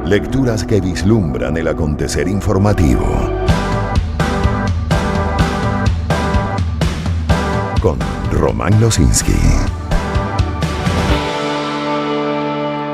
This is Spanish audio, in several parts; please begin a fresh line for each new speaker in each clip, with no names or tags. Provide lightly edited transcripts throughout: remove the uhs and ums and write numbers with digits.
Lecturas que vislumbran el acontecer informativo. Con Román Losinski.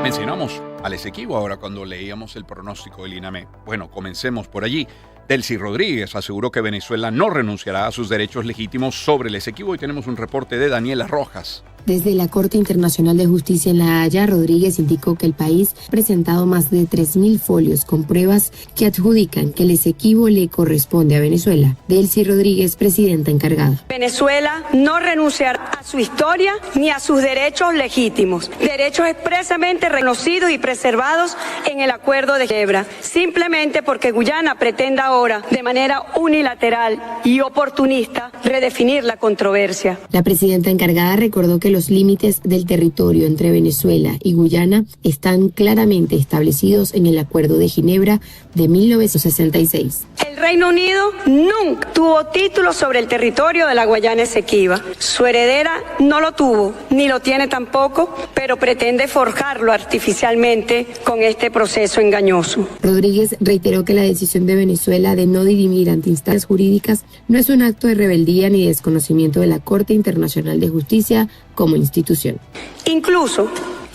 Mencionamos al Esequibo ahora cuando leíamos el pronóstico del INAME. Bueno, comencemos por allí. Delcy Rodríguez aseguró que Venezuela no renunciará a sus derechos legítimos sobre el Esequibo y tenemos un reporte de Daniela Rojas.
Desde la Corte Internacional de Justicia en La Haya, Rodríguez indicó que el país ha presentado más de 3.000 folios con pruebas que adjudican que el Esequibo le corresponde a Venezuela. Delcy Rodríguez, presidenta encargada.
Venezuela no renunciará a su historia ni a sus derechos legítimos, derechos expresamente reconocidos y preservados en el Acuerdo de Ginebra, simplemente porque Guyana pretenda ahora, de manera unilateral y oportunista, redefinir la controversia.
La presidenta encargada recordó que los límites del territorio entre Venezuela y Guyana están claramente establecidos en el Acuerdo de Ginebra de 1966.
El Reino Unido nunca tuvo título sobre el territorio de la Guayana Esequiba. Su heredera no lo tuvo, ni lo tiene tampoco, pero pretende forjarlo artificialmente con este proceso engañoso.
Rodríguez reiteró que la decisión de Venezuela de no dirimir ante instancias jurídicas no es un acto de rebeldía ni desconocimiento de la Corte Internacional de Justicia como institución.
Incluso,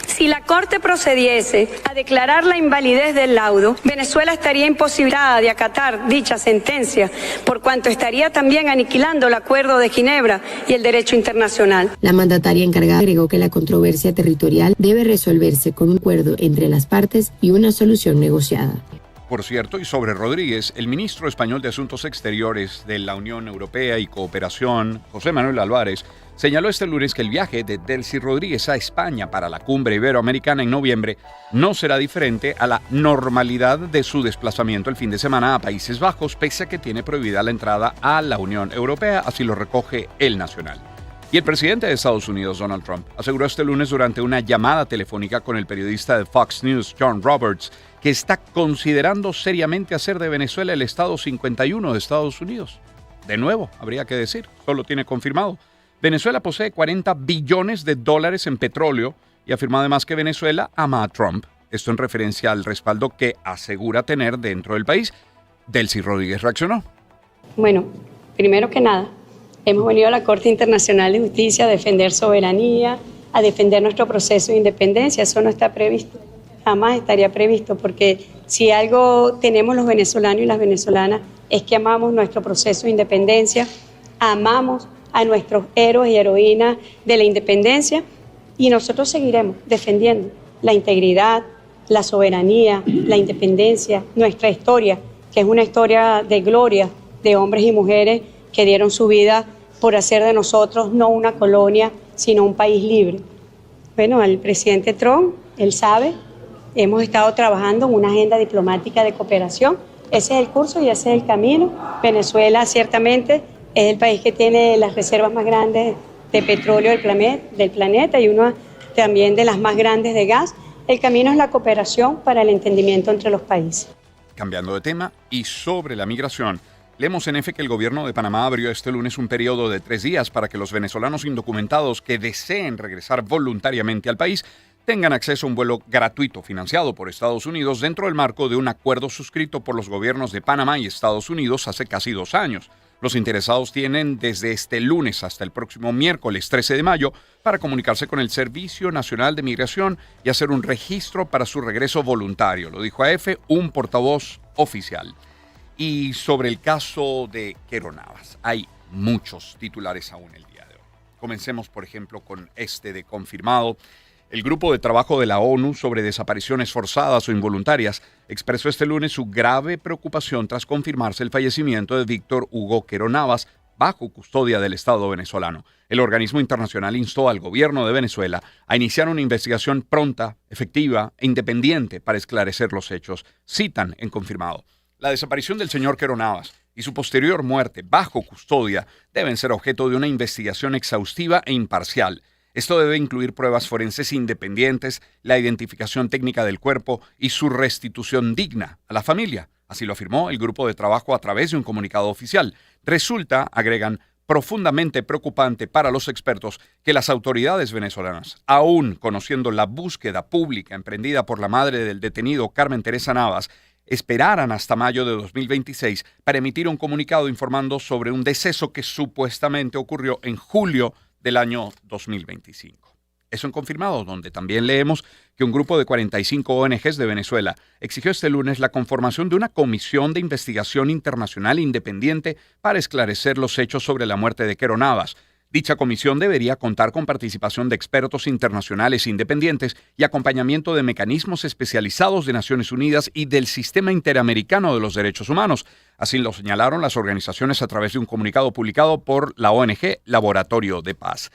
si la Corte procediese a declarar la invalidez del laudo, Venezuela estaría imposibilitada de acatar dicha sentencia, por cuanto estaría también aniquilando el Acuerdo de Ginebra y el derecho internacional.
La mandataria encargada agregó que la controversia territorial debe resolverse con un acuerdo entre las partes y una solución negociada.
Por cierto, y sobre Rodríguez, el ministro español de Asuntos Exteriores de la Unión Europea y Cooperación, José Manuel Álvarez, señaló este lunes que el viaje de Delcy Rodríguez a España para la cumbre iberoamericana en noviembre no será diferente a la normalidad de su desplazamiento el fin de semana a Países Bajos, pese a que tiene prohibida la entrada a la Unión Europea, así lo recoge El Nacional. Y el presidente de Estados Unidos, Donald Trump, aseguró este lunes durante una llamada telefónica con el periodista de Fox News, John Roberts, que está considerando seriamente hacer de Venezuela el Estado 51 de Estados Unidos. De nuevo, habría que decir, solo tiene confirmado. Venezuela posee $40 billones en petróleo y afirma además que Venezuela ama a Trump. Esto en referencia al respaldo que asegura tener dentro del país. Delcy Rodríguez reaccionó.
Bueno, primero que nada, hemos venido a la Corte Internacional de Justicia a defender soberanía, a defender nuestro proceso de independencia. Eso no está previsto, jamás estaría previsto, porque si algo tenemos los venezolanos y las venezolanas es que amamos nuestro proceso de independencia, amamos a nuestros héroes y heroínas de la independencia y nosotros seguiremos defendiendo la integridad, la soberanía, la independencia, nuestra historia, que es una historia de gloria de hombres y mujeres que dieron su vida por hacer de nosotros no una colonia, sino un país libre. Bueno, el presidente Trump, él sabe, hemos estado trabajando en una agenda diplomática de cooperación. Ese es el curso y ese es el camino. Venezuela ciertamente es el país que tiene las reservas más grandes de petróleo del planeta y una también de las más grandes de gas. El camino es la cooperación para el entendimiento entre los países.
Cambiando de tema y sobre la migración, leemos en EFE que el gobierno de Panamá abrió este lunes un periodo de 3 días para que los venezolanos indocumentados que deseen regresar voluntariamente al país tengan acceso a un vuelo gratuito financiado por Estados Unidos dentro del marco de un acuerdo suscrito por los gobiernos de Panamá y Estados Unidos hace casi 2 años. Los interesados tienen desde este lunes hasta el próximo miércoles 13 de mayo para comunicarse con el Servicio Nacional de Migración y hacer un registro para su regreso voluntario, lo dijo a EFE un portavoz oficial. Y sobre el caso de Quero Navas, hay muchos titulares aún el día de hoy. Comencemos, por ejemplo, con este de confirmado. El Grupo de Trabajo de la ONU sobre desapariciones forzadas o involuntarias expresó este lunes su grave preocupación tras confirmarse el fallecimiento de Víctor Hugo Quero Navas bajo custodia del Estado venezolano. El organismo internacional instó al gobierno de Venezuela a iniciar una investigación pronta, efectiva e independiente para esclarecer los hechos. Citan en confirmado: la desaparición del señor Quero Navas y su posterior muerte bajo custodia deben ser objeto de una investigación exhaustiva e imparcial. Esto debe incluir pruebas forenses independientes, la identificación técnica del cuerpo y su restitución digna a la familia. Así lo afirmó el grupo de trabajo a través de un comunicado oficial. Resulta, agregan, profundamente preocupante para los expertos que las autoridades venezolanas, aún conociendo la búsqueda pública emprendida por la madre del detenido Carmen Teresa Navas, esperaran hasta mayo de 2026 para emitir un comunicado informando sobre un deceso que supuestamente ocurrió en julio del año 2025. Eso en Confirmado, donde también leemos que un grupo de 45 ONGs de Venezuela exigió este lunes la conformación de una comisión de investigación internacional independiente para esclarecer los hechos sobre la muerte de Quero Navas. Dicha comisión debería contar con participación de expertos internacionales independientes y acompañamiento de mecanismos especializados de Naciones Unidas y del Sistema Interamericano de los Derechos Humanos. Así lo señalaron las organizaciones a través de un comunicado publicado por la ONG Laboratorio de Paz.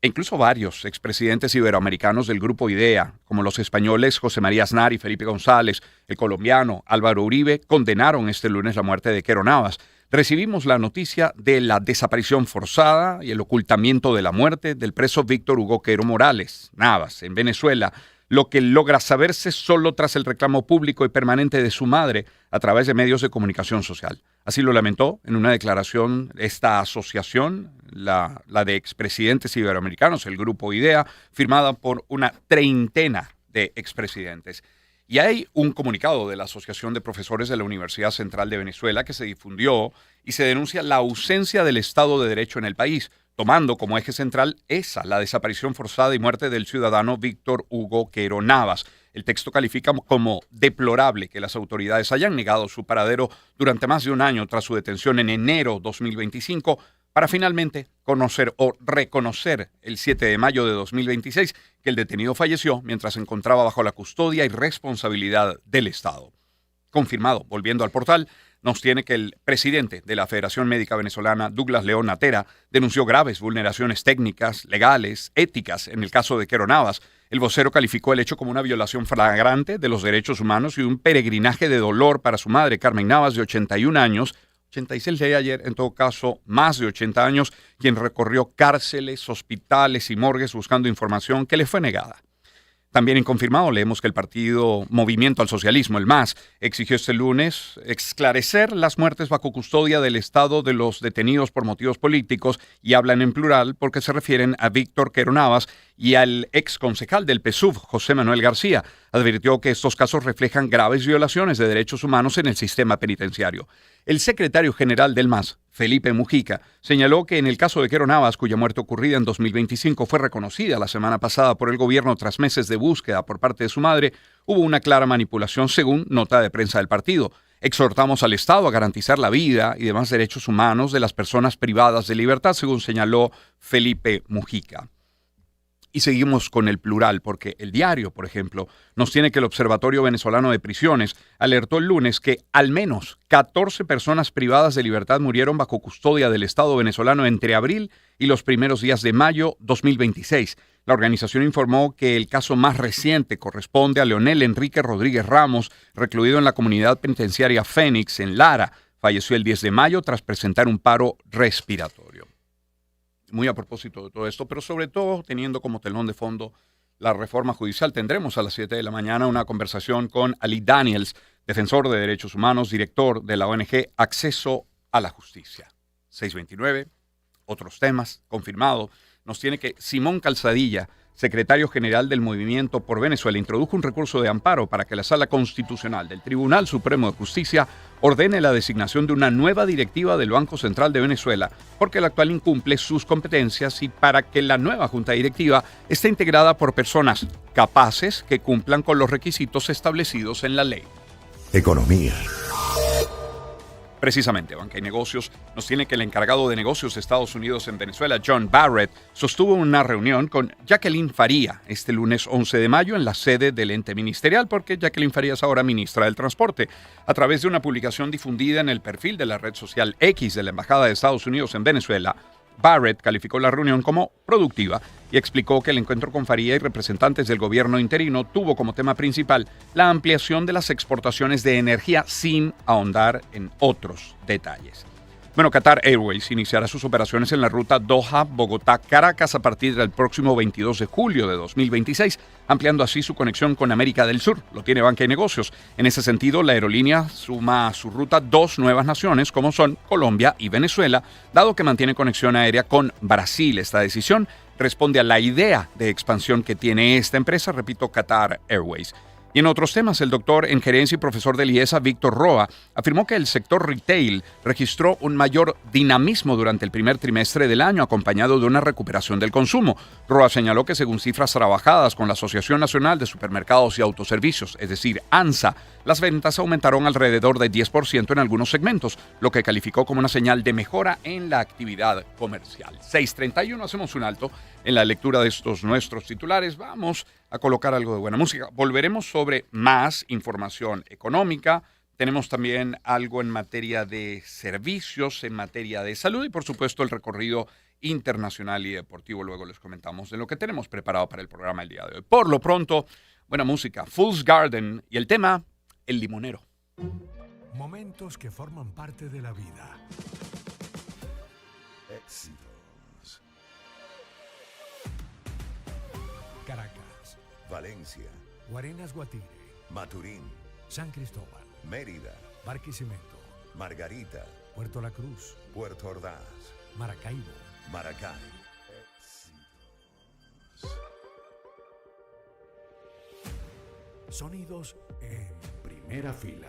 E incluso varios expresidentes iberoamericanos del grupo IDEA, como los españoles José María Aznar y Felipe González, el colombiano Álvaro Uribe, condenaron este lunes la muerte de Quero Navas. Recibimos la noticia de la desaparición forzada y el ocultamiento de la muerte del preso Víctor Hugo Quero Morales Navas en Venezuela, lo que logra saberse solo tras el reclamo público y permanente de su madre a través de medios de comunicación social. Así lo lamentó en una declaración esta asociación, la de expresidentes iberoamericanos, el grupo IDEA, firmada por una treintena de expresidentes. Y hay un comunicado de la Asociación de Profesores de la Universidad Central de Venezuela que se difundió y se denuncia la ausencia del Estado de Derecho en el país, tomando como eje central la desaparición forzada y muerte del ciudadano Víctor Hugo Quero Navas. El texto califica como deplorable que las autoridades hayan negado su paradero durante más de un año tras su detención en enero 2025 para finalmente conocer o reconocer el 7 de mayo de 2026 que el detenido falleció mientras se encontraba bajo la custodia y responsabilidad del Estado. Confirmado, volviendo al portal, nos tiene que el presidente de la Federación Médica Venezolana, Douglas León Natera, denunció graves vulneraciones técnicas, legales, éticas en el caso de Quero Navas. El vocero calificó el hecho como una violación flagrante de los derechos humanos y un peregrinaje de dolor para su madre, Carmen Navas, de 81 años, 86 leí ayer, en todo caso, más de 80 años, quien recorrió cárceles, hospitales y morgues buscando información que le fue negada. También en Confirmado leemos que el partido Movimiento al Socialismo, el MAS, exigió este lunes esclarecer las muertes bajo custodia del Estado de los detenidos por motivos políticos y hablan en plural porque se refieren a Víctor Quero Navas y al ex concejal del PSUV, José Manuel García. Advirtió que estos casos reflejan graves violaciones de derechos humanos en el sistema penitenciario. El secretario general del MAS, Felipe Mujica, señaló que en el caso de Quero Navas, cuya muerte ocurrida en 2025 fue reconocida la semana pasada por el gobierno tras meses de búsqueda por parte de su madre, hubo una clara manipulación según nota de prensa del partido. Exhortamos al Estado a garantizar la vida y demás derechos humanos de las personas privadas de libertad, según señaló Felipe Mujica. Y seguimos con el plural, porque el diario, por ejemplo, nos tiene que el Observatorio Venezolano de Prisiones alertó el lunes que al menos 14 personas privadas de libertad murieron bajo custodia del Estado venezolano entre abril y los primeros días de mayo 2026. La organización informó que el caso más reciente corresponde a Leonel Enrique Rodríguez Ramos, recluido en la comunidad penitenciaria Fénix, en Lara. Falleció el 10 de mayo tras presentar un paro respiratorio. Muy a propósito de todo esto, pero sobre todo teniendo como telón de fondo la reforma judicial, tendremos a las 7 de la mañana una conversación con Ali Daniels, defensor de derechos humanos, director de la ONG Acceso a la Justicia. 629, otros temas, confirmado, nos tiene que Simón Calzadilla, secretario general del Movimiento por Venezuela, introdujo un recurso de amparo para que la Sala Constitucional del Tribunal Supremo de Justicia ordene la designación de una nueva directiva del Banco Central de Venezuela, porque el actual incumple sus competencias y para que la nueva junta directiva esté integrada por personas capaces que cumplan con los requisitos establecidos en la ley.
Economía.
Precisamente, Banca y Negocios nos tiene que el encargado de negocios de Estados Unidos en Venezuela, John Barrett, sostuvo una reunión con Jacqueline Faría este lunes 11 de mayo en la sede del ente ministerial, porque Jacqueline Faría es ahora ministra del Transporte. A través de una publicación difundida en el perfil de la red social X de la Embajada de Estados Unidos en Venezuela, Barrett calificó la reunión como productiva y explicó que el encuentro con Faría y representantes del gobierno interino tuvo como tema principal la ampliación de las exportaciones de energía sin ahondar en otros detalles. Bueno, Qatar Airways iniciará sus operaciones en la ruta Doha-Bogotá-Caracas a partir del próximo 22 de julio de 2026, ampliando así su conexión con América del Sur. Lo tiene Banca y Negocios. En ese sentido, la aerolínea suma a su ruta 2 nuevas naciones, como son Colombia y Venezuela, dado que mantiene conexión aérea con Brasil. Esta decisión responde a la idea de expansión que tiene esta empresa, repito, Qatar Airways. Y en otros temas, el doctor en gerencia y profesor del IESA, Víctor Roa, afirmó que el sector retail registró un mayor dinamismo durante el primer trimestre del año, acompañado de una recuperación del consumo. Roa señaló que según cifras trabajadas con la Asociación Nacional de Supermercados y Autoservicios, es decir, ANSA, las ventas aumentaron alrededor de 10% en algunos segmentos, lo que calificó como una señal de mejora en la actividad comercial. 6:31, hacemos un alto en la lectura de estos nuestros titulares. Vamos a colocar algo de buena música. Volveremos sobre más información económica. Tenemos también algo en materia de servicios, en materia de salud y, por supuesto, el recorrido internacional y deportivo. Luego les comentamos de lo que tenemos preparado para el programa el día de hoy. Por lo pronto, buena música. Fool's Garden y el tema, El Limonero.
Momentos que forman parte de la vida.
Éxitos.
Caracas,
Valencia,
Guarenas Guatire,
Maturín,
San Cristóbal,
Mérida,
Barquisimeto,
Margarita,
Puerto La Cruz,
Puerto Ordaz,
Maracaibo,
Maracay.
sonidos en primera fila.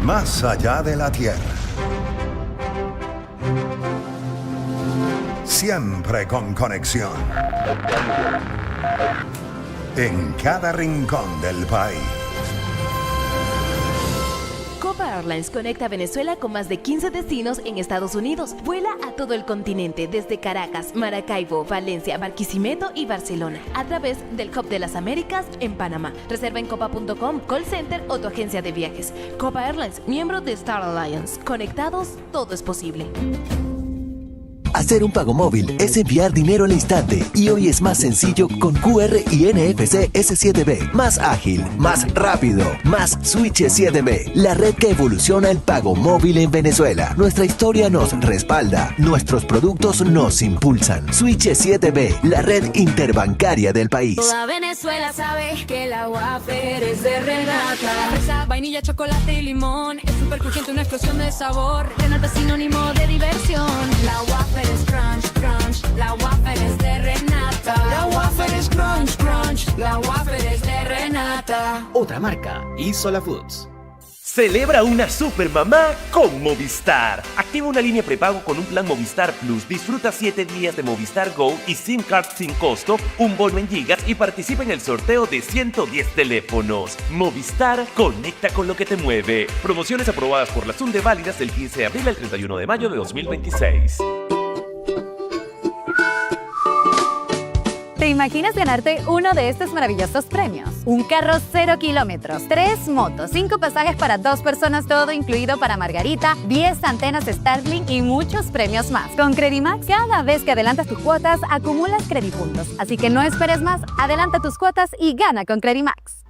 Más allá de la Tierra. Siempre con conexión. En cada rincón del país.
Copa Airlines conecta a Venezuela con más de 15 destinos en Estados Unidos. Vuela a todo el continente, desde Caracas, Maracaibo, Valencia, Barquisimeto y Barcelona, a través del Hub de las Américas en Panamá. Reserva en copa.com, call center o tu agencia de viajes. Copa Airlines, miembro de Star Alliance. Conectados, todo es posible.
Hacer un pago móvil es enviar dinero al instante y hoy es más sencillo con QR y NFC S7B. Más ágil, más rápido, más Switch 7B. La red que evoluciona el pago móvil en Venezuela. Nuestra historia nos respalda. Nuestros productos nos impulsan. Switch 7B, la red interbancaria del país.
Toda Venezuela sabe que la wafer es de Renata. Fresa, vainilla, chocolate y limón. Es súper crujiente, una explosión de sabor. Renata es sinónimo de diversión. La wafer es crunch, crunch. La wafer es de Renata. La wafer es crunch, crunch. La wafer es de Renata.
Otra marca, Isola Foods. Celebra una super mamá con Movistar. Activa una línea prepago con un plan Movistar Plus. Disfruta 7 días de Movistar Go y SIM card sin costo, un bono en gigas y participa en el sorteo de 110 teléfonos. Movistar, conecta con lo que te mueve. Promociones aprobadas por la SUNDE válidas del 15 de abril al 31 de mayo de 2026.
¿Te imaginas ganarte uno de estos maravillosos premios? Un carro 0 kilómetros, 3 motos, 5 pasajes para 2 personas, todo incluido para Margarita, 10 antenas Starlink y muchos premios más. Con Credimax, cada vez que adelantas tus cuotas, acumulas credipuntos. Así que no esperes más, adelanta tus cuotas y gana con Credimax.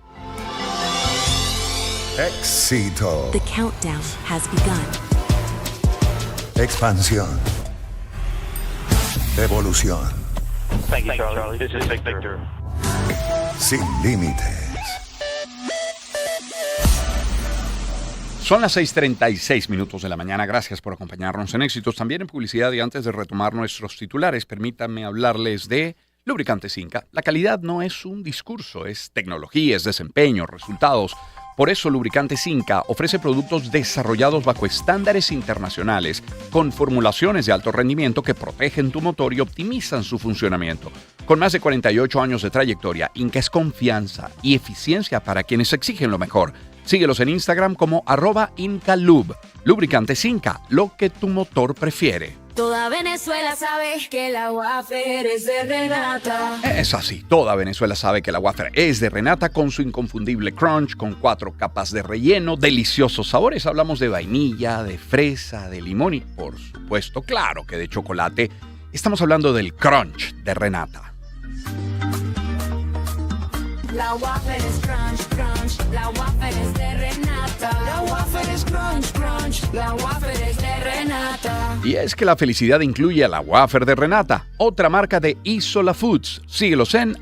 Éxito.
The countdown has begun.
Expansión. Evolución.
Thank you, Charlie. This is Victor.
Sin límites.
Son las 6:36 minutos de la mañana. Gracias por acompañarnos en Éxitos. También en publicidad, y antes de retomar nuestros titulares, permítanme hablarles de Lubricantes Inca. La calidad no es un discurso, es tecnología, es desempeño, resultados. Por eso Lubricantes Inca ofrece productos desarrollados bajo estándares internacionales con formulaciones de alto rendimiento que protegen tu motor y optimizan su funcionamiento. Con más de 48 años de trayectoria, Inca es confianza y eficiencia para quienes exigen lo mejor. Síguelos en Instagram como @IncaLub. Lubricantes Inca, lo que tu motor prefiere.
Toda Venezuela sabe que la wafer es de Renata.
Es así, toda Venezuela sabe que la wafer es de Renata con su inconfundible crunch, con 4 capas de relleno, deliciosos sabores. Hablamos de vainilla, de fresa, de limón y, por supuesto, claro que de chocolate. Estamos hablando del crunch de Renata.
La wafer es crunch, crunch. La wafer es de Renata. La wafer es crunch, crunch. La wafer es de Renata.
Y es que la felicidad incluye a la wafer de Renata, otra marca de Isola Foods. Síguelos en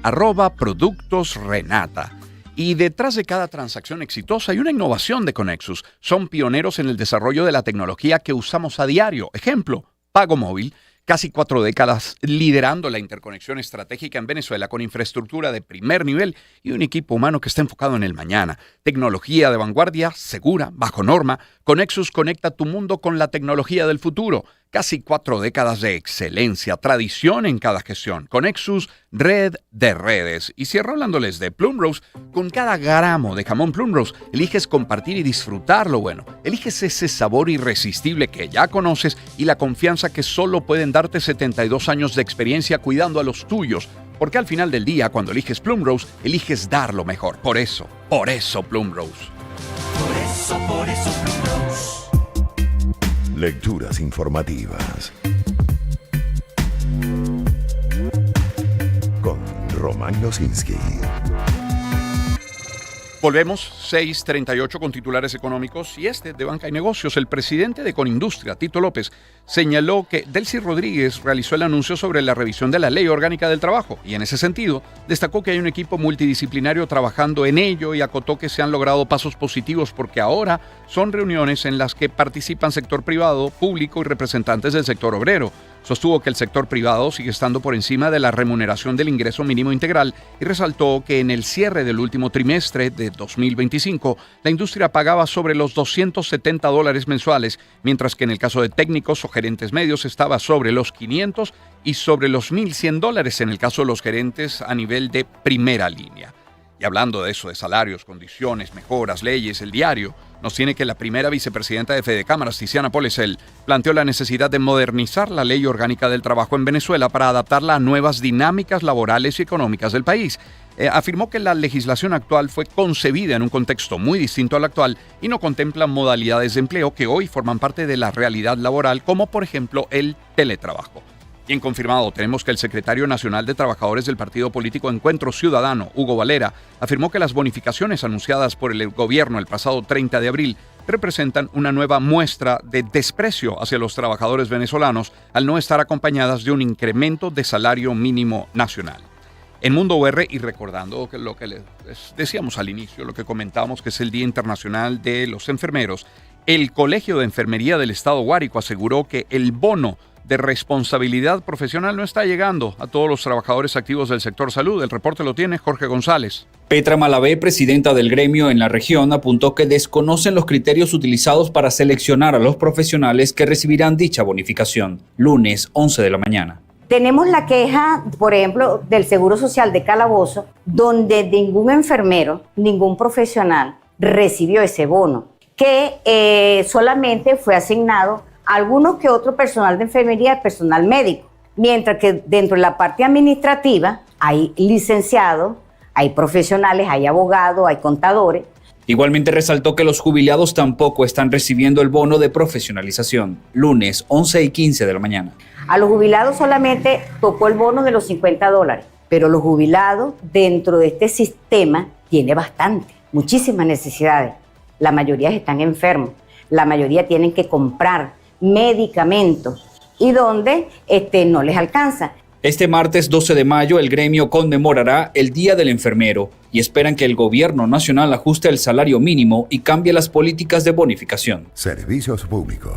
@Productos Renata. Y detrás de cada transacción exitosa hay una innovación de Conexus. Son pioneros en el desarrollo de la tecnología que usamos a diario. Ejemplo, pago móvil. Casi 4 décadas liderando la interconexión estratégica en Venezuela con infraestructura de primer nivel y un equipo humano que está enfocado en el mañana. Tecnología de vanguardia, segura, bajo norma. Conexus conecta tu mundo con la tecnología del futuro. Casi 4 décadas de excelencia, tradición en cada gestión. Conexus, red de redes. Y cierro hablándoles de Plumrose. Con cada gramo de jamón Plumrose, eliges compartir y disfrutar lo bueno. Eliges ese sabor irresistible que ya conoces y la confianza que solo pueden darte 72 años de experiencia cuidando a los tuyos. Porque al final del día, cuando eliges Plumrose, eliges dar lo mejor. Por eso Plumrose.
Por eso Plumrose.
Lecturas informativas. Con Román Losinski.
Volvemos, 6:38 con titulares económicos y de Banca y Negocios. El presidente de Conindustria, Tito López, señaló que Delcy Rodríguez realizó el anuncio sobre la revisión de la Ley Orgánica del Trabajo y en ese sentido destacó que hay un equipo multidisciplinario trabajando en ello y acotó que se han logrado pasos positivos porque ahora son reuniones en las que participan sector privado, público y representantes del sector obrero. Sostuvo que el sector privado sigue estando por encima de la remuneración del ingreso mínimo integral y resaltó que en el cierre del último trimestre de 2025, la industria pagaba sobre los $270 mensuales, mientras que en el caso de técnicos o gerentes medios estaba sobre los $500 y sobre los $1,100 en el caso de los gerentes a nivel de primera línea. Y hablando de eso, de salarios, condiciones, mejoras, leyes, el diario nos tiene que la primera vicepresidenta de Fedecámaras, Tiziana Polesel, planteó la necesidad de modernizar la Ley Orgánica del Trabajo en Venezuela para adaptarla a nuevas dinámicas laborales y económicas del país. Afirmó que la legislación actual fue concebida en un contexto muy distinto al actual y no contempla modalidades de empleo que hoy forman parte de la realidad laboral, como por ejemplo el teletrabajo. Bien confirmado, tenemos que el secretario nacional de Trabajadores del partido político Encuentro Ciudadano, Hugo Valera, afirmó que las bonificaciones anunciadas por el gobierno el pasado 30 de abril representan una nueva muestra de desprecio hacia los trabajadores venezolanos al no estar acompañadas de un incremento de salario mínimo nacional. En Mundo UR, y recordando lo que les decíamos al inicio, lo que comentábamos que es el Día Internacional de los Enfermeros, el Colegio de Enfermería del Estado Guárico aseguró que el bono de responsabilidad profesional no está llegando a todos los trabajadores activos del sector salud. El reporte lo tiene Jorge González.
Petra Malavé, presidenta del gremio en la región, apuntó que desconocen los criterios utilizados para seleccionar a los profesionales que recibirán dicha bonificación. Lunes, 11 de la mañana.
Tenemos la queja, por ejemplo, del Seguro Social de Calabozo, donde ningún enfermero, ningún profesional recibió ese bono, que solamente fue asignado algunos que otro personal de enfermería, personal médico, mientras que dentro de la parte administrativa hay licenciados, hay profesionales, hay abogados, hay contadores.
Igualmente resaltó que los jubilados tampoco están recibiendo el bono de profesionalización. Lunes, 11 y 15 de la mañana.
A los jubilados solamente tocó el bono de los $50, pero los jubilados dentro de este sistema tiene bastante, muchísimas necesidades. La mayoría están enfermos, la mayoría tienen que comprar medicamentos y donde no les alcanza.
Este martes 12 de mayo el gremio conmemorará el Día del Enfermero y esperan que el gobierno nacional ajuste el salario mínimo y cambie las políticas de bonificación.
Servicios públicos.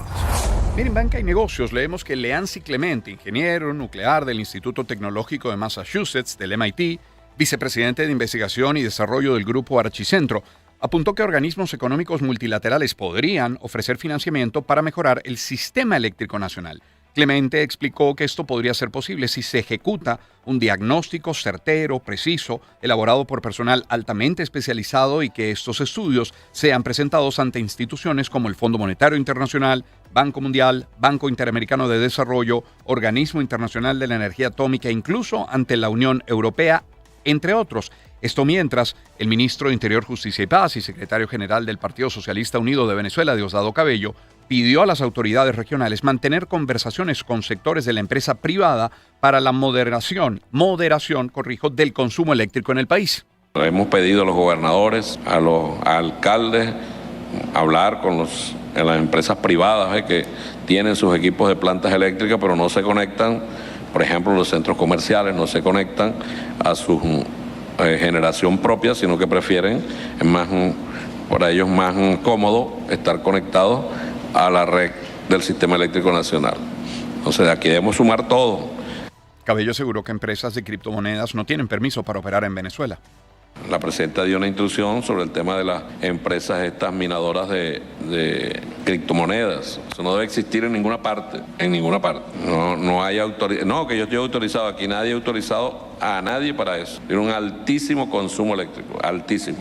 Miren, Banca y Negocios, leemos que Leancy Clemente, ingeniero nuclear del Instituto Tecnológico de Massachusetts, del MIT, vicepresidente de Investigación y Desarrollo del Grupo Archicentro, apuntó que organismos económicos multilaterales podrían ofrecer financiamiento para mejorar el sistema eléctrico nacional. Clemente explicó que esto podría ser posible si se ejecuta un diagnóstico certero, preciso, elaborado por personal altamente especializado y que estos estudios sean presentados ante instituciones como el Fondo Monetario Internacional, Banco Mundial, Banco Interamericano de Desarrollo, Organismo Internacional de la Energía Atómica e incluso ante la Unión Europea, entre otros. Esto mientras el ministro de Interior, Justicia y Paz y secretario general del Partido Socialista Unido de Venezuela, Diosdado Cabello, pidió a las autoridades regionales mantener conversaciones con sectores de la empresa privada para la moderación del consumo eléctrico en el país.
Hemos pedido a los gobernadores, a los alcaldes, hablar con las empresas privadas que tienen sus equipos de plantas eléctricas, pero no se conectan, por ejemplo, los centros comerciales no se conectan a su generación propia, sino que prefieren, para ellos más cómodo estar conectados a la red del sistema eléctrico nacional. Entonces, de aquí debemos sumar todo.
Cabello aseguró que empresas de criptomonedas no tienen permiso para operar en Venezuela.
La presidenta dio una instrucción sobre el tema de las empresas estas minadoras de criptomonedas. Eso no debe existir en ninguna parte, No hay autoridad, no, que yo estoy autorizado, aquí nadie ha autorizado a nadie para eso. Tiene un altísimo consumo eléctrico, altísimo.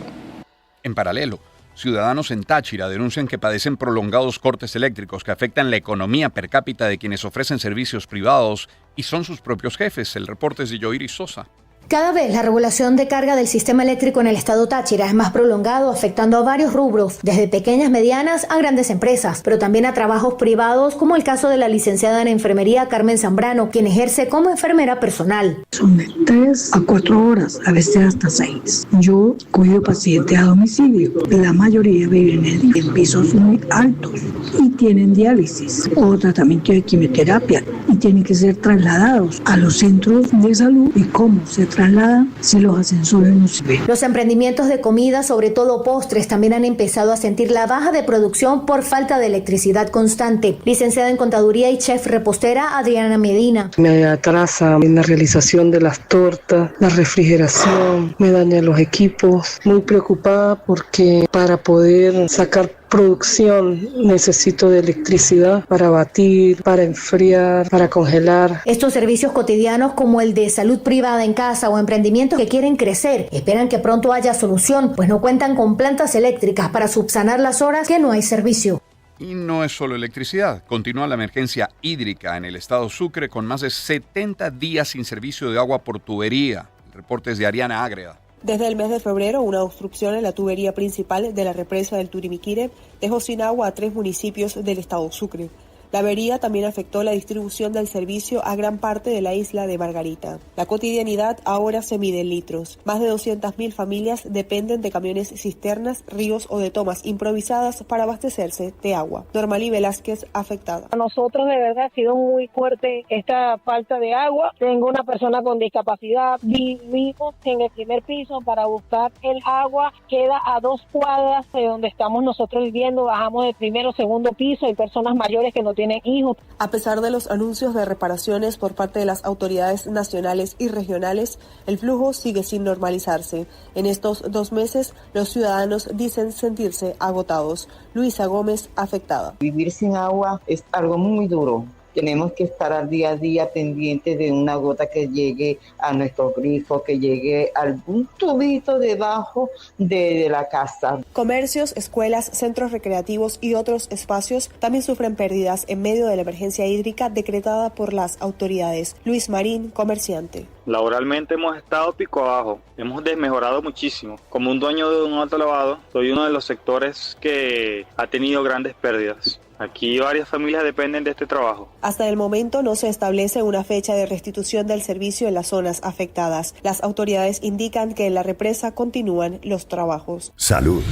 En paralelo, ciudadanos en Táchira denuncian que padecen prolongados cortes eléctricos que afectan la economía per cápita de quienes ofrecen servicios privados y son sus propios jefes. El reporte es de Yoiris Sosa.
Cada vez la regulación de carga del sistema eléctrico en el estado Táchira es más prolongado, afectando a varios rubros, desde pequeñas, medianas a grandes empresas, pero también a trabajos privados, como el caso de la licenciada en enfermería Carmen Zambrano, quien ejerce como enfermera personal.
Son de 3 a 4 horas, a veces hasta 6. Yo cuido pacientes a domicilio. La mayoría viven en pisos muy altos y tienen diálisis o tratamiento de quimioterapia y tienen que ser trasladados a los centros de salud. ¿Y cómo se trasladan si los ascensores no sirven?
Los emprendimientos de comida, sobre todo postres, también han empezado a sentir la baja de producción por falta de electricidad constante. Licenciada en Contaduría y chef repostera Adriana Medina.
Me atrasa en la realización de las tortas, la refrigeración, me daña los equipos. Muy preocupada porque para poder sacar producción necesito de electricidad para batir, para enfriar, para congelar.
Estos servicios cotidianos como el de salud privada en casa o emprendimientos que quieren crecer esperan que pronto haya solución, pues no cuentan con plantas eléctricas para subsanar las horas que no hay servicio.
Y no es solo electricidad. Continúa la emergencia hídrica en el estado Sucre con más de 70 días sin servicio de agua por tubería. El reporte es de Ariana Ágreda.
Desde el mes de febrero, una obstrucción en la tubería principal de la represa del Turimiquire dejó sin agua a 3 municipios del estado Sucre. La avería también afectó la distribución del servicio a gran parte de la isla de Margarita. La cotidianidad ahora se mide en litros. Más de 200.000 familias dependen de camiones cisternas, ríos o de tomas improvisadas para abastecerse de agua. Normalí Velázquez, afectada.
A nosotros de verdad ha sido muy fuerte esta falta de agua. Tengo una persona con discapacidad. Vivimos en el primer piso para buscar el agua. Queda a 2 cuadras de donde estamos nosotros viviendo. Bajamos del primero o segundo piso. Hay personas mayores que no tienen hijos.
A pesar de los anuncios de reparaciones por parte de las autoridades nacionales y regionales, el flujo sigue sin normalizarse. En estos 2 meses, los ciudadanos dicen sentirse agotados. Luisa Gómez, afectada.
Vivir sin agua es algo muy duro. Tenemos que estar al día a día pendientes de una gota que llegue a nuestro grifo, que llegue a algún tubito debajo de la casa.
Comercios, escuelas, centros recreativos y otros espacios también sufren pérdidas en medio de la emergencia hídrica decretada por las autoridades. Luis Marín, comerciante.
Laboralmente hemos estado pico abajo, hemos desmejorado muchísimo. Como un dueño de un autolavado, soy uno de los sectores que ha tenido grandes pérdidas. Aquí varias familias dependen de este trabajo.
Hasta el momento no se establece una fecha de restitución del servicio en las zonas afectadas. Las autoridades indican que en la represa continúan los trabajos.
Salud.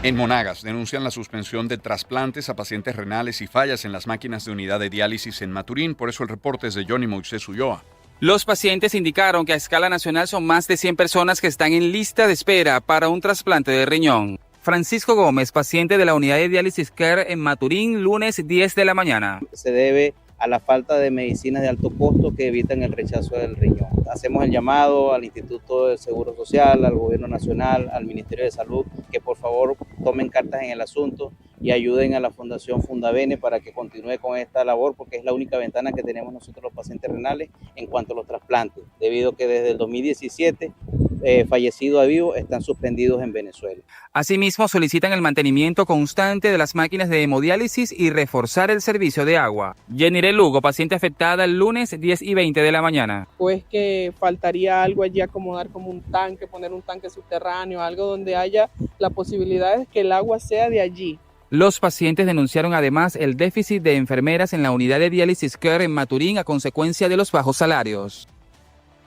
En Monagas denuncian la suspensión de trasplantes a pacientes renales y fallas en las máquinas de unidad de diálisis en Maturín. Por eso el reporte es de Johnny Moisés Ulloa.
Los pacientes indicaron que a escala nacional son más de 100 personas que están en lista de espera para un trasplante de riñón. Francisco Gómez, paciente de la unidad de diálisis Care en Maturín, lunes 10 de la mañana.
Se debe a la falta de medicinas de alto costo que evitan el rechazo del riñón. Hacemos el llamado al Instituto del Seguro Social, al Gobierno Nacional, al Ministerio de Salud, que por favor tomen cartas en el asunto y ayuden a la Fundación Fundavene para que continúe con esta labor, porque es la única ventana que tenemos nosotros los pacientes renales en cuanto a los trasplantes, debido a que desde el 2017 fallecidos a vivo están suspendidos en Venezuela.
Asimismo, solicitan el mantenimiento constante de las máquinas de hemodiálisis y reforzar el servicio de agua. Jenny Lugo, paciente afectada el lunes 10 y 20 de la mañana.
Pues que faltaría algo allí, acomodar como un tanque, poner un tanque subterráneo, algo donde haya la posibilidad de que el agua sea de allí.
Los pacientes denunciaron además el déficit de enfermeras en la unidad de diálisis Care en Maturín a consecuencia de los bajos salarios.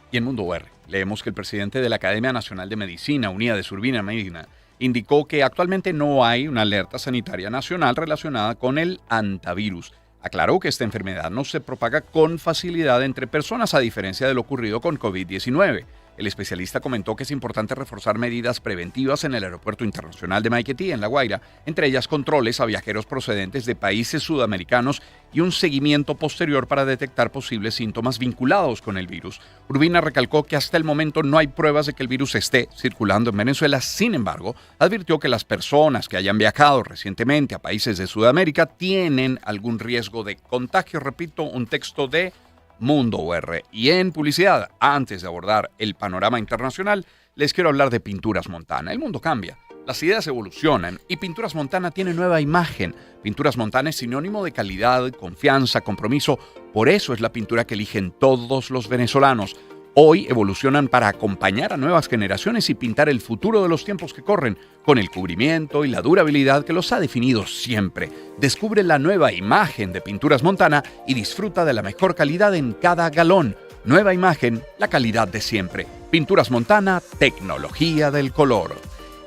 Y en Mundo UR, leemos que el presidente de la Academia Nacional de Medicina, Unida de Urbina Medina, indicó que actualmente no hay una alerta sanitaria nacional relacionada con el hantavirus. Aclaró que esta enfermedad no se propaga con facilidad entre personas, a diferencia de lo ocurrido con COVID-19. El especialista comentó que es importante reforzar medidas preventivas en el Aeropuerto Internacional de Maiquetía, en La Guaira, entre ellas controles a viajeros procedentes de países sudamericanos y un seguimiento posterior para detectar posibles síntomas vinculados con el virus. Urbina recalcó que hasta el momento no hay pruebas de que el virus esté circulando en Venezuela. Sin embargo, advirtió que las personas que hayan viajado recientemente a países de Sudamérica tienen algún riesgo de contagio. Repito, un texto de Mundo UR. Y en publicidad, antes de abordar el panorama internacional, les quiero hablar de Pinturas Montana. El mundo cambia, las ideas evolucionan y Pinturas Montana tiene nueva imagen. Pinturas Montana es sinónimo de calidad, confianza, compromiso. Por eso es la pintura que eligen todos los venezolanos. Hoy evolucionan para acompañar a nuevas generaciones y pintar el futuro de los tiempos que corren, con el cubrimiento y la durabilidad que los ha definido siempre. Descubre la nueva imagen de Pinturas Montana y disfruta de la mejor calidad en cada galón. Nueva imagen, la calidad de siempre. Pinturas Montana, tecnología del color.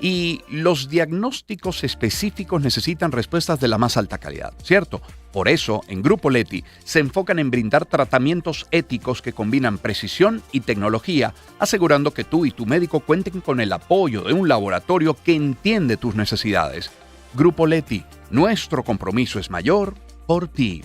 Y los diagnósticos específicos necesitan respuestas de la más alta calidad, ¿cierto? Por eso, en Grupo Leti se enfocan en brindar tratamientos éticos que combinan precisión y tecnología, asegurando que tú y tu médico cuenten con el apoyo de un laboratorio que entiende tus necesidades. Grupo Leti, nuestro compromiso es mayor por ti.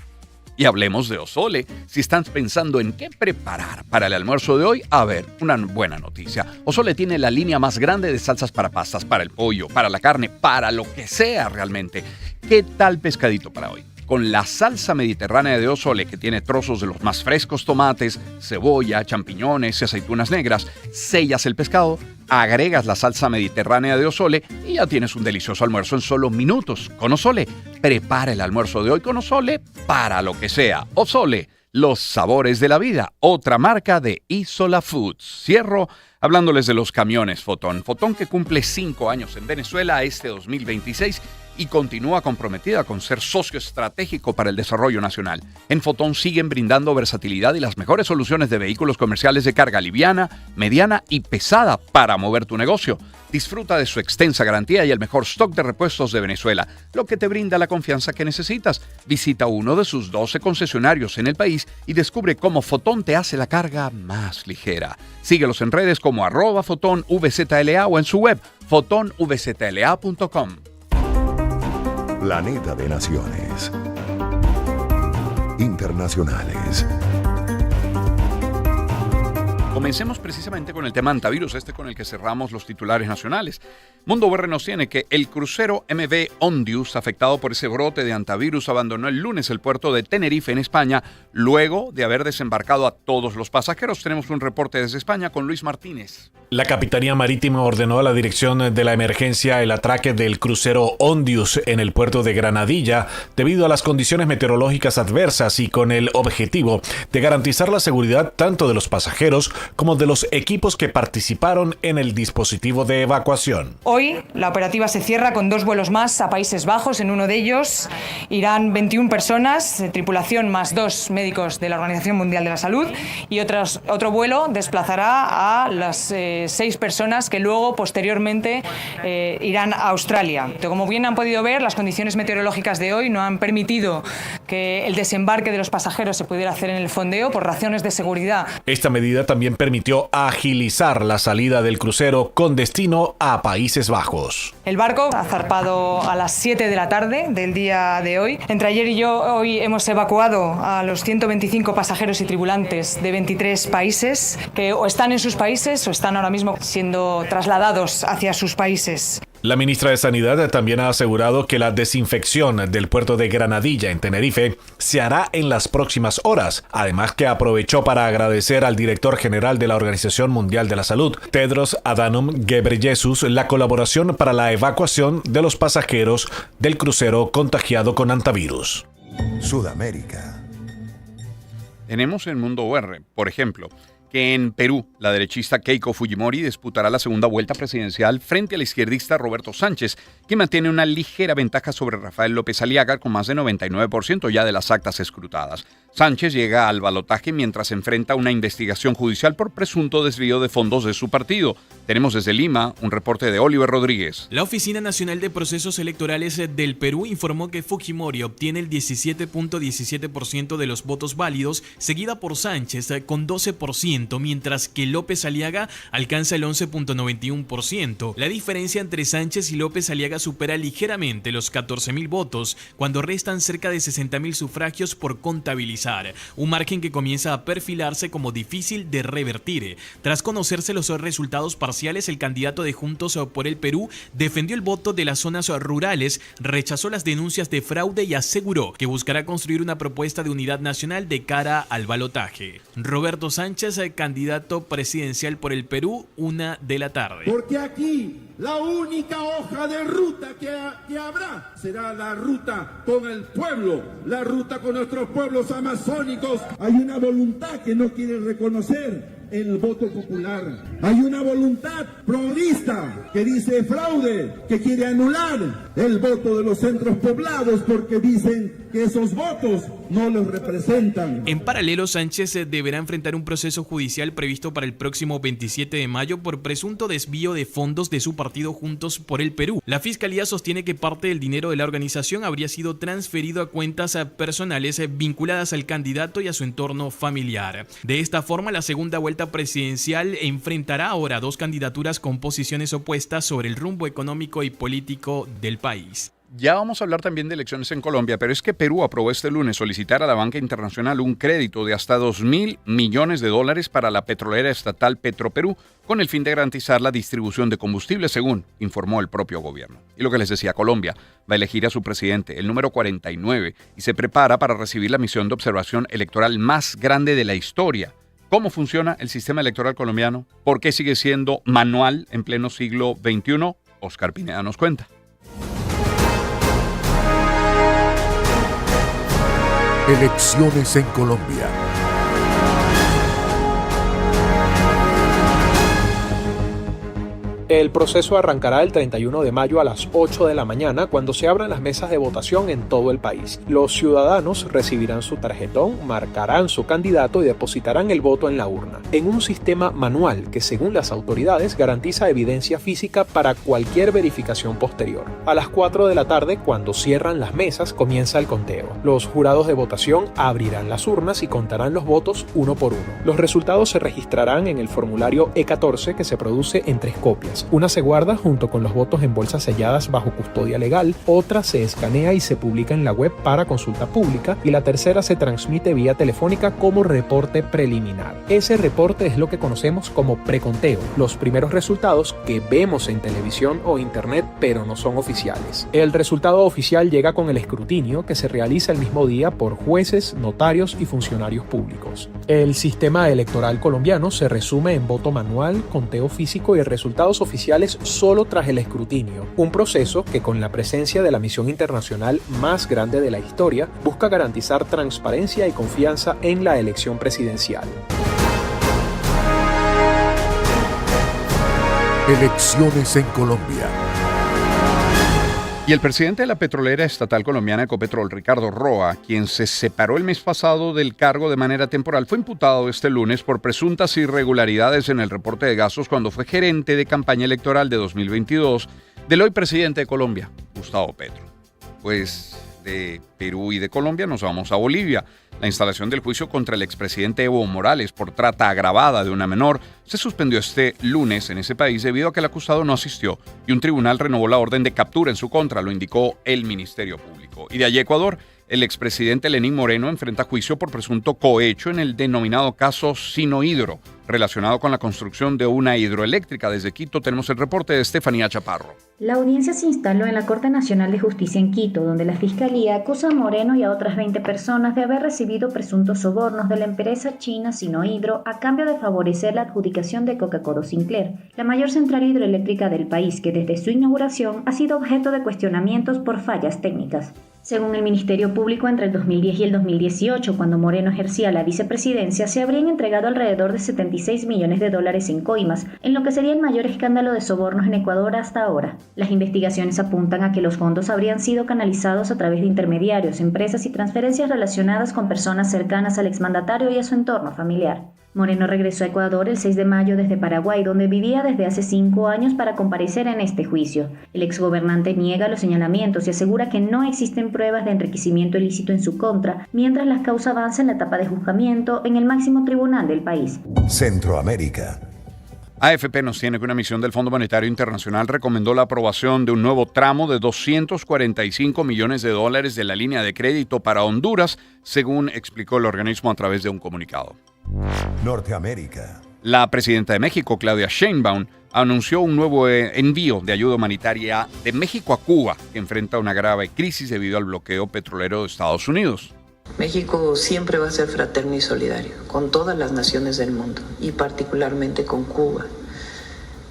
Y hablemos de Ozole. Si están pensando en qué preparar para el almuerzo de hoy, a ver, una buena noticia. Ozole tiene la línea más grande de salsas para pastas, para el pollo, para la carne, para lo que sea realmente. ¿Qué tal pescadito para hoy? Con la salsa mediterránea de Ozole, que tiene trozos de los más frescos tomates, cebolla, champiñones y aceitunas negras, sellas el pescado, agregas la salsa mediterránea de Ozole y ya tienes un delicioso almuerzo en solo minutos. Con Ozole, prepara el almuerzo de hoy con Ozole para lo que sea. Ozole, los sabores de la vida, otra marca de Isola Foods. Cierro hablándoles de los camiones Fotón. Fotón, que cumple 5 años en Venezuela este 2026 y continúa comprometida con ser socio estratégico para el desarrollo nacional. En Fotón siguen brindando versatilidad y las mejores soluciones de vehículos comerciales de carga liviana, mediana y pesada para mover tu negocio. Disfruta de su extensa garantía y el mejor stock de repuestos de Venezuela, lo que te brinda la confianza que necesitas. Visita uno de sus 12 concesionarios en el país y descubre cómo Fotón te hace la carga más ligera. Síguelos en redes como @FotónVZLA o en su web fotonvzla.com.
Planeta de Naciones. Internacionales.
Comencemos precisamente con el tema antivirus, con el que cerramos los titulares nacionales. Mundo VR nos tiene que el crucero MV Ondius, afectado por ese brote de antivirus, abandonó el lunes el puerto de Tenerife en España, luego de haber desembarcado a todos los pasajeros. Tenemos un reporte desde España con Luis Martínez.
La Capitanía Marítima ordenó a la Dirección de la Emergencia el atraque del crucero Ondius en el puerto de Granadilla debido a las condiciones meteorológicas adversas y con el objetivo de garantizar la seguridad tanto de los pasajeros como de los equipos que participaron en el dispositivo de evacuación.
Hoy la operativa se cierra con 2 vuelos más a Países Bajos. En uno de ellos irán 21 personas, tripulación más 2 médicos de la Organización Mundial de la Salud, y otro vuelo desplazará a las 6 personas que luego posteriormente irán a Australia. Como bien han podido ver, las condiciones meteorológicas de hoy no han permitido que el desembarque de los pasajeros se pudiera hacer en el fondeo por razones de seguridad.
Esta medida también permitió agilizar la salida del crucero con destino a Países Bajos.
El barco ha zarpado a las 7 de la tarde del día de hoy. Entre ayer y hoy hemos evacuado a los 125 pasajeros y tripulantes de 23 países que o están en sus países o están ahora mismo siendo trasladados hacia sus países.
La ministra de Sanidad también ha asegurado que la desinfección del puerto de Granadilla en Tenerife se hará en las próximas horas. Además que aprovechó para agradecer al director general de la Organización Mundial de la Salud, Tedros Adhanom Ghebreyesus, la colaboración para la evacuación de los pasajeros del crucero contagiado con antivirus.
Sudamérica.
Tenemos en Mundo VR, por ejemplo, que en Perú, la derechista Keiko Fujimori disputará la segunda vuelta presidencial frente al izquierdista Roberto Sánchez, que mantiene una ligera ventaja sobre Rafael López Aliaga con más de 99% ya de las actas escrutadas. Sánchez llega al balotaje mientras enfrenta una investigación judicial por presunto desvío de fondos de su partido. Tenemos desde Lima un reporte de Oliver Rodríguez.
La Oficina Nacional de Procesos Electorales del Perú informó que Fujimori obtiene el 17.17% de los votos válidos, seguida por Sánchez con 12%, mientras que López Aliaga alcanza el 11.91%. La diferencia entre Sánchez y López Aliaga supera ligeramente los 14.000 votos, cuando restan cerca de 60.000 sufragios por contabilizar. Un margen que comienza a perfilarse como difícil de revertir. Tras conocerse los resultados parciales, el candidato de Juntos por el Perú defendió el voto de las zonas rurales, rechazó las denuncias de fraude y aseguró que buscará construir una propuesta de unidad nacional de cara al balotaje. Roberto Sánchez, candidato presidencial por el Perú, 1 de la tarde.
Porque aquí la única hoja de ruta que habrá será la ruta con el pueblo, la ruta con nuestros pueblos amazónicos. Hay una voluntad que no quieren reconocer el voto popular. Hay una voluntad progrista que dice fraude, que quiere anular el voto de los centros poblados porque dicen que esos votos no los representan.
En paralelo, Sánchez deberá enfrentar un proceso judicial previsto para el próximo 27 de mayo por presunto desvío de fondos de su partido Juntos por el Perú. La Fiscalía sostiene que parte del dinero de la organización habría sido transferido a cuentas personales vinculadas al candidato y a su entorno familiar. De esta forma, la segunda vuelta presidencial enfrentará ahora 2 candidaturas con posiciones opuestas sobre el rumbo económico y político del país.
Ya vamos a hablar también de elecciones en Colombia, pero es que Perú aprobó este lunes solicitar a la banca internacional un crédito de hasta $2.000 millones para la petrolera estatal Petroperú, con el fin de garantizar la distribución de combustible, según informó el propio gobierno. Y lo que les decía, Colombia va a elegir a su presidente, el número 49, y se prepara para recibir la misión de observación electoral más grande de la historia. ¿Cómo funciona el sistema electoral colombiano? ¿Por qué sigue siendo manual en pleno siglo XXI? Oscar Pineda nos cuenta.
Elecciones en Colombia.
El proceso arrancará el 31 de mayo a las 8 de la mañana cuando se abran las mesas de votación en todo el país. Los ciudadanos recibirán su tarjetón, marcarán su candidato y depositarán el voto en la urna, en un sistema manual que, según las autoridades, garantiza evidencia física para cualquier verificación posterior. A las 4 de la tarde, cuando cierran las mesas, comienza el conteo. Los jurados de votación abrirán las urnas y contarán los votos uno por uno. Los resultados se registrarán en el formulario E14 que se produce en 3 copias. Una se guarda junto con los votos en bolsas selladas bajo custodia legal, otra se escanea y se publica en la web para consulta pública y la tercera se transmite vía telefónica como reporte preliminar. Ese reporte es lo que conocemos como preconteo, los primeros resultados que vemos en televisión o internet pero no son oficiales. El resultado oficial llega con el escrutinio que se realiza el mismo día por jueces, notarios y funcionarios públicos. El sistema electoral colombiano se resume en voto manual, conteo físico y resultados oficiales solo tras el escrutinio, un proceso que con la presencia de la misión internacional más grande de la historia busca garantizar transparencia y confianza en la elección presidencial.
Elecciones en Colombia.
Y el presidente de la petrolera estatal colombiana Ecopetrol, Ricardo Roa, quien se separó el mes pasado del cargo de manera temporal, fue imputado este lunes por presuntas irregularidades en el reporte de gastos cuando fue gerente de campaña electoral de 2022 del hoy presidente de Colombia, Gustavo Petro. Pues de Perú y de Colombia nos vamos a Bolivia. La instalación del juicio contra el expresidente Evo Morales por trata agravada de una menor se suspendió este lunes en ese país debido a que el acusado no asistió y un tribunal renovó la orden de captura en su contra, lo indicó el Ministerio Público. Y de allí a Ecuador, el expresidente Lenín Moreno enfrenta juicio por presunto cohecho en el denominado caso Sinohidro, relacionado con la construcción de una hidroeléctrica. Desde Quito tenemos el reporte de Estefanía Chaparro.
La audiencia se instaló en la Corte Nacional de Justicia en Quito, donde la Fiscalía acusa a Moreno y a otras 20 personas de haber recibido presuntos sobornos de la empresa china Sinohidro a cambio de favorecer la adjudicación de Coca-Cola Sinclair, la mayor central hidroeléctrica del país, que desde su inauguración ha sido objeto de cuestionamientos por fallas técnicas. Según el Ministerio Público, entre el 2010 y el 2018, cuando Moreno ejercía la vicepresidencia, se habrían entregado alrededor de $76 millones en coimas, en lo que sería el mayor escándalo de sobornos en Ecuador hasta ahora. Las investigaciones apuntan a que los fondos habrían sido canalizados a través de intermediarios, empresas y transferencias relacionadas con personas cercanas al exmandatario y a su entorno familiar. Moreno regresó a Ecuador el 6 de mayo desde Paraguay, donde vivía desde hace 5 años para comparecer en este juicio. El exgobernante niega los señalamientos y asegura que no existen pruebas de enriquecimiento ilícito en su contra, mientras la causa avanza en la etapa de juzgamiento en el máximo tribunal del país.
Centroamérica.
AFP nos tiene que una misión del Fondo Monetario Internacional recomendó la aprobación de un nuevo tramo de $245 millones de la línea de crédito para Honduras, según explicó el organismo a través de un comunicado.
Norteamérica.
La presidenta de México, Claudia Sheinbaum, anunció un nuevo envío de ayuda humanitaria de México a Cuba, que enfrenta una grave crisis debido al bloqueo petrolero de Estados Unidos.
México siempre va a ser fraterno y solidario con todas las naciones del mundo y particularmente con Cuba.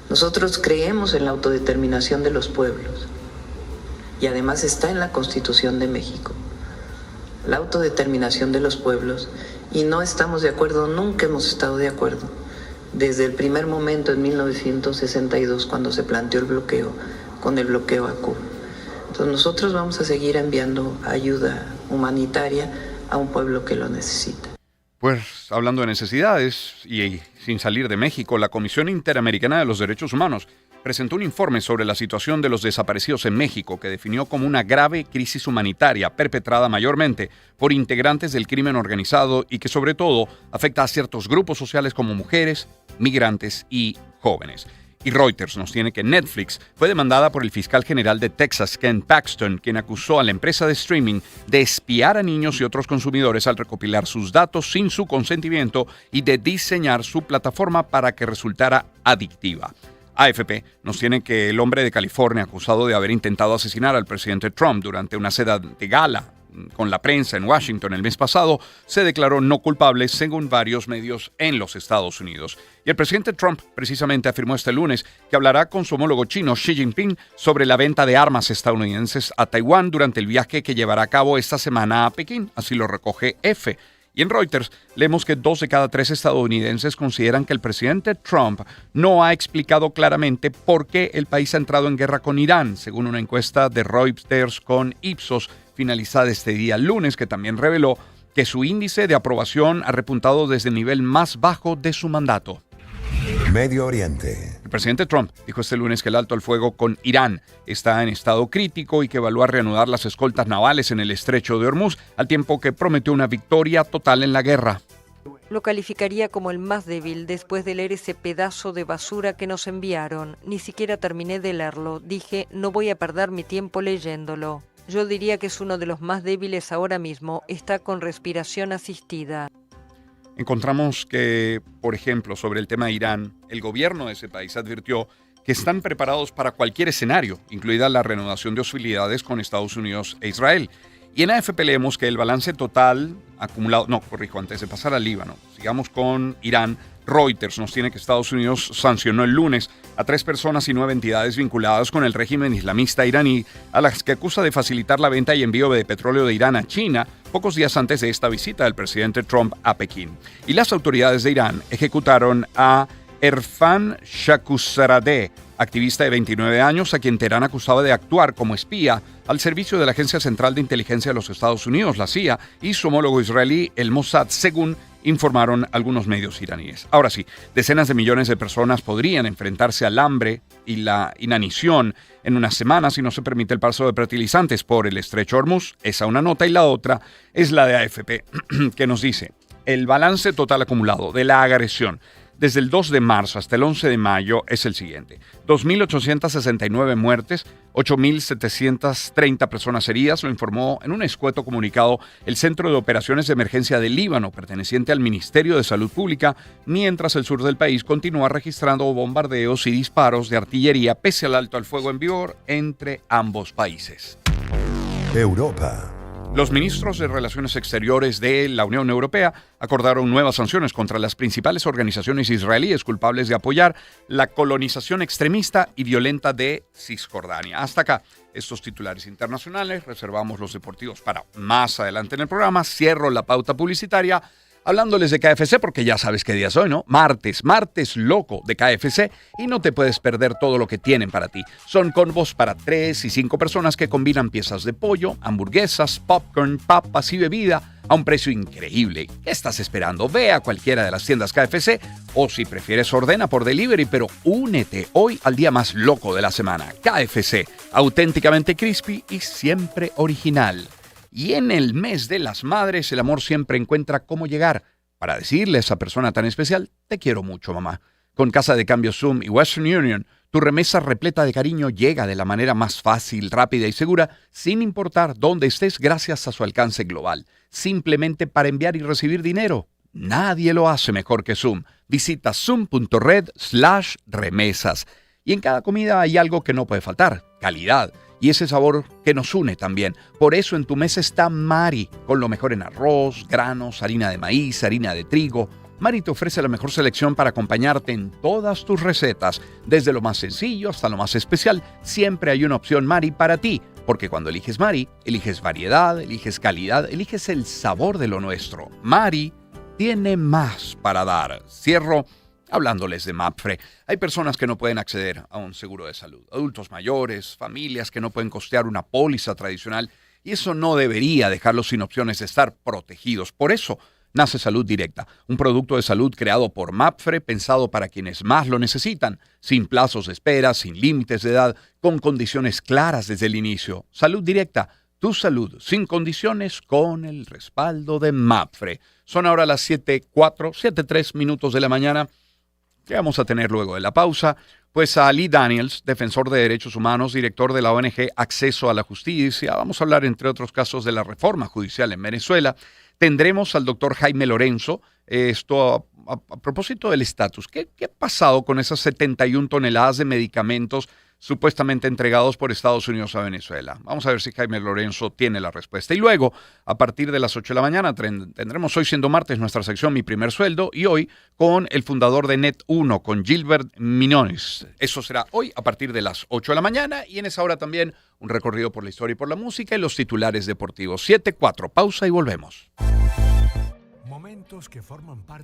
Nosotros creemos en la autodeterminación de los pueblos y además está en la Constitución de México. La autodeterminación de los pueblos, y no estamos de acuerdo, nunca hemos estado de acuerdo. Desde el primer momento en 1962, cuando se planteó el bloqueo, con el bloqueo a Cuba. Entonces nosotros vamos a seguir enviando ayuda humanitaria a un pueblo que lo necesita.
Pues hablando de necesidades y sin salir de México, la Comisión Interamericana de los Derechos Humanos presentó un informe sobre la situación de los desaparecidos en México que definió como una grave crisis humanitaria perpetrada mayormente por integrantes del crimen organizado y que sobre todo afecta a ciertos grupos sociales como mujeres, migrantes y jóvenes. Y Reuters nos tiene que Netflix fue demandada por el fiscal general de Texas, Ken Paxton, quien acusó a la empresa de streaming de espiar a niños y otros consumidores al recopilar sus datos sin su consentimiento y de diseñar su plataforma para que resultara adictiva. AFP nos tiene que el hombre de California acusado de haber intentado asesinar al presidente Trump durante una cena de gala con la prensa en Washington el mes pasado, se declaró no culpable según varios medios en los Estados Unidos. Y el presidente Trump precisamente afirmó este lunes que hablará con su homólogo chino Xi Jinping sobre la venta de armas estadounidenses a Taiwán durante el viaje que llevará a cabo esta semana a Pekín, así lo recoge EFE. Y en Reuters leemos que 2 de cada 3 estadounidenses consideran que el presidente Trump no ha explicado claramente por qué el país ha entrado en guerra con Irán, según una encuesta de Reuters con Ipsos finalizada este día lunes, que también reveló que su índice de aprobación ha repuntado desde el nivel más bajo de su mandato.
Medio Oriente.
El presidente Trump dijo este lunes que el alto al fuego con Irán está en estado crítico y que evalúa reanudar las escoltas navales en el estrecho de Hormuz, al tiempo que prometió una victoria total en la guerra.
Lo calificaría como el más débil después de leer ese pedazo de basura que nos enviaron. Ni siquiera terminé de leerlo. Dije, no voy a perder mi tiempo leyéndolo. Yo diría que es uno de los más débiles ahora mismo. Está con respiración asistida.
Encontramos que, por ejemplo, sobre el tema de Irán, el gobierno de ese país advirtió que están preparados para cualquier escenario, incluida la reanudación de hostilidades con Estados Unidos e Israel. Y en AFP leemos que el balance total acumulado, antes de pasar al Líbano, sigamos con Irán. Reuters nos tiene que Estados Unidos sancionó el lunes a 3 personas y 9 entidades vinculadas con el régimen islamista iraní, a las que acusa de facilitar la venta y envío de petróleo de Irán a China, pocos días antes de esta visita del presidente Trump a Pekín. Y las autoridades de Irán ejecutaron a Erfan Shahrazadeh, activista de 29 años, a quien Teherán acusaba de actuar como espía al servicio de la Agencia Central de Inteligencia de los Estados Unidos, la CIA, y su homólogo israelí, el Mossad, según informaron algunos medios iraníes. Ahora sí, decenas de millones de personas podrían enfrentarse al hambre y la inanición en unas semanas si no se permite el paso de fertilizantes por el estrecho Hormuz. Esa una nota, y la otra es la de AFP, que nos dice: el balance total acumulado de la agresión desde el 2 de marzo hasta el 11 de mayo es el siguiente: 2.869 muertes, 8.730 personas heridas, lo informó en un escueto comunicado el Centro de Operaciones de Emergencia del Líbano, perteneciente al Ministerio de Salud Pública, mientras el sur del país continúa registrando bombardeos y disparos de artillería pese al alto al fuego en vigor entre ambos países.
Europa.
Los ministros de Relaciones Exteriores de la Unión Europea acordaron nuevas sanciones contra las principales organizaciones israelíes culpables de apoyar la colonización extremista y violenta de Cisjordania. Hasta acá estos titulares internacionales. Reservamos los deportivos para más adelante en el programa. Cierro la pauta publicitaria hablándoles de KFC, porque ya sabes qué día es hoy, ¿no? Martes loco de KFC, y no te puedes perder todo lo que tienen para ti. Son combos para 3 y 5 personas que combinan piezas de pollo, hamburguesas, popcorn, papas y bebida a un precio increíble. ¿Qué estás esperando? Ve a cualquiera de las tiendas KFC, o si prefieres ordena por delivery, pero únete hoy al día más loco de la semana. KFC, auténticamente crispy y siempre original. Y en el mes de las madres, el amor siempre encuentra cómo llegar para decirle a esa persona tan especial: te quiero mucho, mamá. Con Casa de Cambio Zoom y Western Union, tu remesa repleta de cariño llega de la manera más fácil, rápida y segura, sin importar dónde estés, gracias a su alcance global. Simplemente para enviar y recibir dinero. Nadie lo hace mejor que Zoom. Visita zoom.red/remesas. Y en cada comida hay algo que no puede faltar: calidad. Y ese sabor que nos une también. Por eso en tu mesa está Mari, con lo mejor en arroz, granos, harina de maíz, harina de trigo. Mari te ofrece la mejor selección para acompañarte en todas tus recetas. Desde lo más sencillo hasta lo más especial, siempre hay una opción Mari para ti. Porque cuando eliges Mari, eliges variedad, eliges calidad, eliges el sabor de lo nuestro. Mari tiene más para dar. Cierro hablándoles de MAPFRE. Hay personas que no pueden acceder a un seguro de salud. Adultos mayores, familias que no pueden costear una póliza tradicional. Y eso no debería dejarlos sin opciones de estar protegidos. Por eso nace Salud Directa, un producto de salud creado por MAPFRE, pensado para quienes más lo necesitan, sin plazos de espera, sin límites de edad, con condiciones claras desde el inicio. Salud Directa, tu salud sin condiciones, con el respaldo de MAPFRE. Son ahora las 7:03 minutos de la mañana. ¿Qué vamos a tener luego de la pausa? Pues a Lee Daniels, defensor de derechos humanos, director de la ONG Acceso a la Justicia. Vamos a hablar, entre otros casos, de la reforma judicial en Venezuela. Tendremos al doctor Jaime Lorenzo, esto a propósito del estatus. ¿Qué ha pasado con esas 71 toneladas de medicamentos supuestamente entregados por Estados Unidos a Venezuela? Vamos a ver si Jaime Lorenzo tiene la respuesta. Y luego, a partir de las 8 de la mañana, tendremos hoy, siendo martes, nuestra sección Mi Primer Sueldo, y hoy con el fundador de Net1, con Gilbert Minones. Eso será hoy a partir de las 8 de la mañana, y en esa hora también un recorrido por la historia y por la música y los titulares deportivos. 7:04, pausa y volvemos.
alimentos que forman parte